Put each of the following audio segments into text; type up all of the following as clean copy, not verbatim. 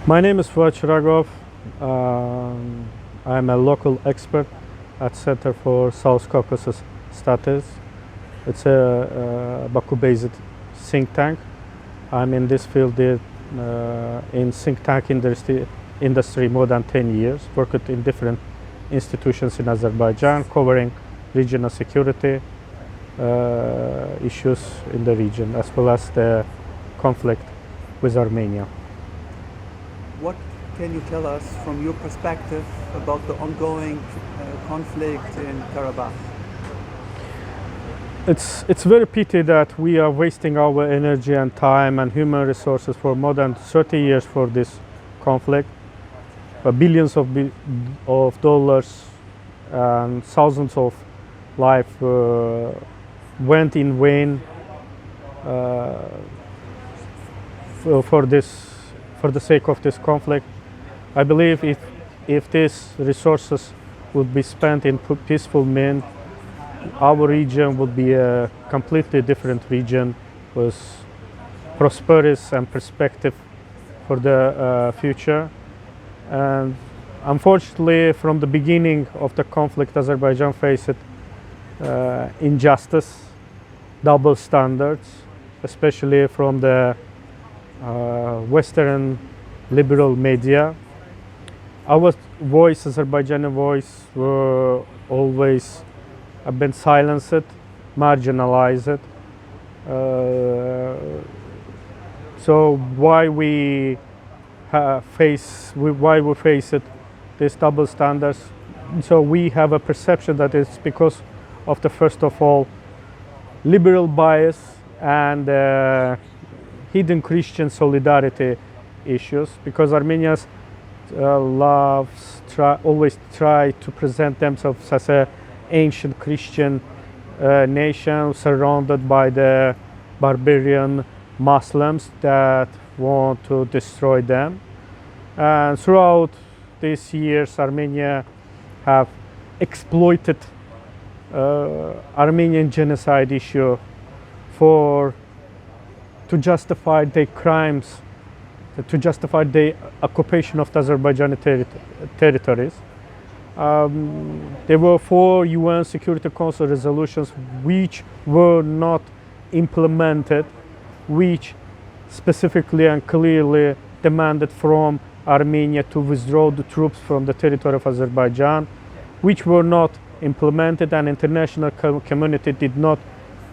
My name is Fuad Chiragov. I'm a local expert at Center for South Caucasus Studies. It's a Baku-based think tank. I'm in this field in think tank industry more than 10 years, worked in different institutions in Azerbaijan, covering regional security issues in the region, as well as the conflict with Armenia. What can you tell us from your perspective about the ongoing conflict in Karabakh? It's very pity that we are wasting our energy and time and human resources for more than 30 years for this conflict. Billions of dollars and thousands of lives went in vain for the sake of this conflict. I believe if these resources would be spent in peaceful means, our region would be a completely different region with prosperous and perspective for the future. And unfortunately, from the beginning of the conflict, Azerbaijan faced injustice, double standards, especially from the Western liberal media. Our voice, Azerbaijani voice, were always been silenced, marginalized. So why we face these double standards? So we have a perception that it's because of the, first of all, liberal bias and hidden Christian solidarity issues, because Armenians always try to present themselves as an ancient Christian nation surrounded by the barbarian Muslims that want to destroy them. And throughout these years, Armenia have exploited Armenian genocide issue to justify their crimes, to justify the occupation of the Azerbaijani territories. There were 4 UN Security Council resolutions which were not implemented, which specifically and clearly demanded from Armenia to withdraw the troops from the territory of Azerbaijan, which were not implemented, and international community did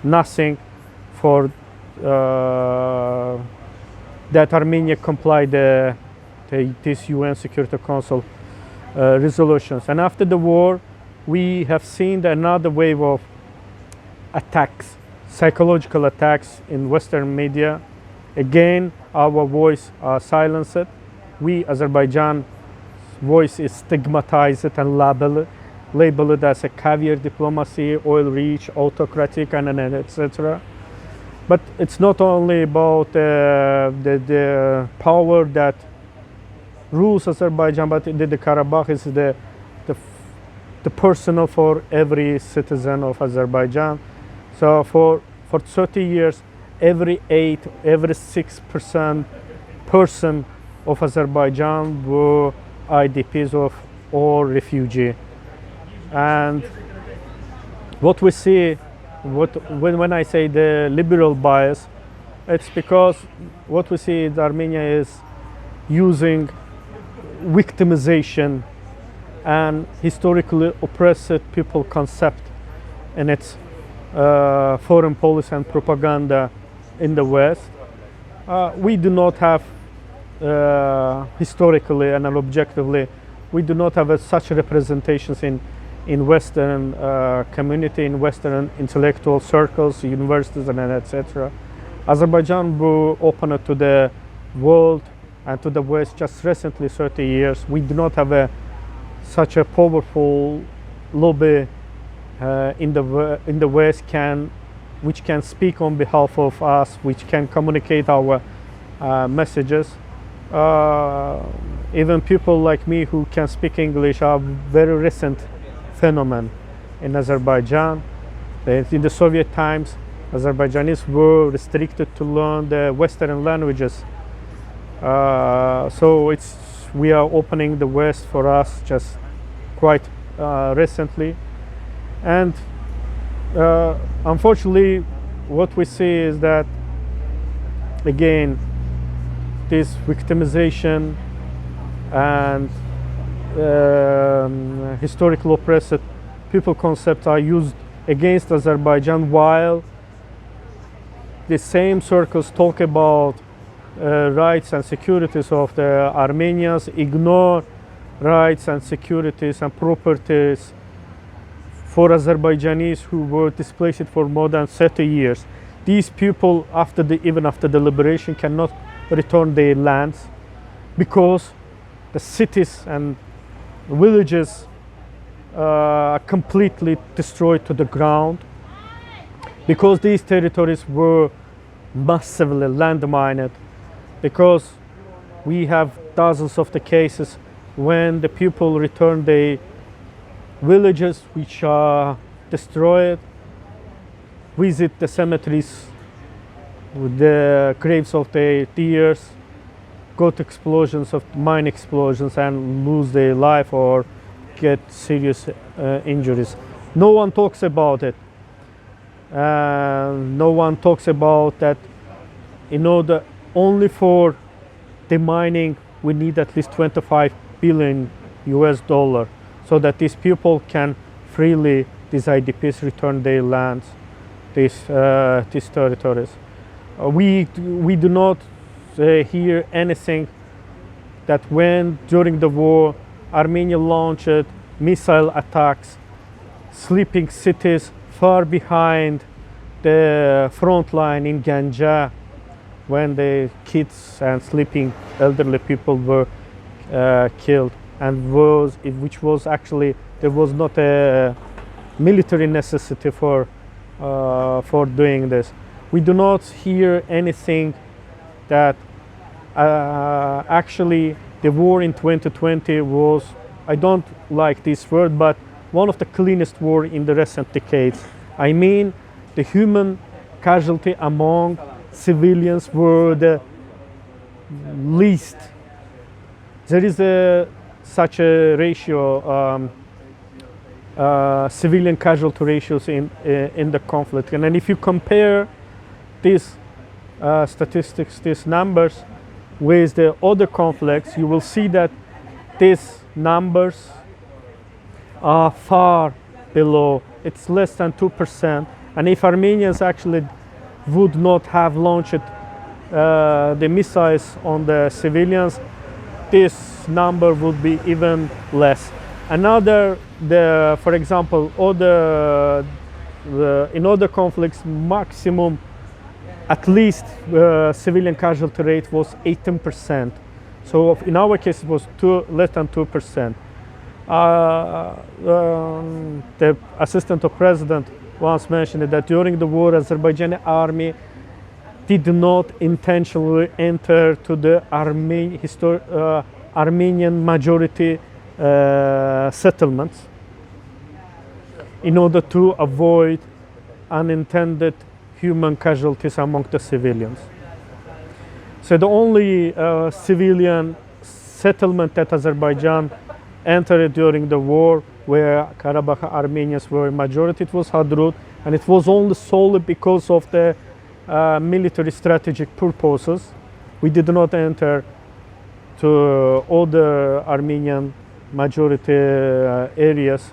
nothing for that Armenia complied this UN Security Council resolutions. And after the war, we have seen another wave of attacks, psychological attacks in Western media. Again, our voice are silenced. We, Azerbaijan, voice is stigmatized and labeled as a caviar diplomacy, oil-rich, autocratic, and etc. But it's not only about the power that rules Azerbaijan, but the Karabakh is the personal for every citizen of Azerbaijan. So for 30 years, every 6% person of Azerbaijan were IDPs or refugee. And what we see, when I say the liberal bias, it's because what we see is Armenia is using victimization and historically oppressed people concept in its foreign policy and propaganda in the West. We do not have historically and objectively, we do not have such representations in Western community, in Western intellectual circles, universities, and etc. Azerbaijan will open it to the world and to the West just recently, 30 years. We do not have such a powerful lobby in the West which can speak on behalf of us, which can communicate our messages. Even people like me who can speak English are very recent phenomenon in Azerbaijan. In the Soviet times, Azerbaijanis were restricted to learn the Western languages So we are opening the West for us just quite recently, and unfortunately, what we see is that again this victimization and historical oppressed people concepts are used against Azerbaijan, while the same circles talk about rights and securities of the Armenians, ignore rights and securities and properties for Azerbaijanis who were displaced for more than 30 years. These people, even after the liberation, cannot return their lands because the cities and villages are completely destroyed to the ground, because these territories were massively landmined, because we have dozens of the cases when the people return their villages which are destroyed, visit the cemeteries with the graves of their deers, got explosions of mine explosions and lose their life or get serious injuries. No one talks about it. No one talks about that. In order only for the mining, we need at least 25 billion US dollar, so that these people can freely, these IDPs, return their lands, these territories. We do not hear anything that when during the war Armenia launched missile attacks, sleeping cities far behind the front line in Ganja, when the kids and sleeping elderly people were killed, and which was actually, there was not a military necessity for doing this. We do not hear anything that actually the war in 2020 was, I don't like this word, but one of the cleanest war in the recent decades. I mean, the human casualty among civilians were the least. There is such a ratio, civilian casualty ratios in the conflict. And then if you compare these statistics, these numbers, with the other conflicts, you will see that these numbers are far below. It's less than 2%. And if Armenians actually would not have launched the missiles on the civilians, this number would be even less. Another, for example, in other conflicts, maximum, at least civilian casualty rate was 18%. So in our case, it was less than 2%. The assistant of president once mentioned that during the war, Azerbaijani army did not intentionally enter to the Armenian majority settlements in order to avoid unintended human casualties among the civilians. So the only civilian settlement that Azerbaijan entered during the war, where Karabakh Armenians were a majority, it was Hadrut, and it was only solely because of the military strategic purposes. We did not enter to other Armenian majority areas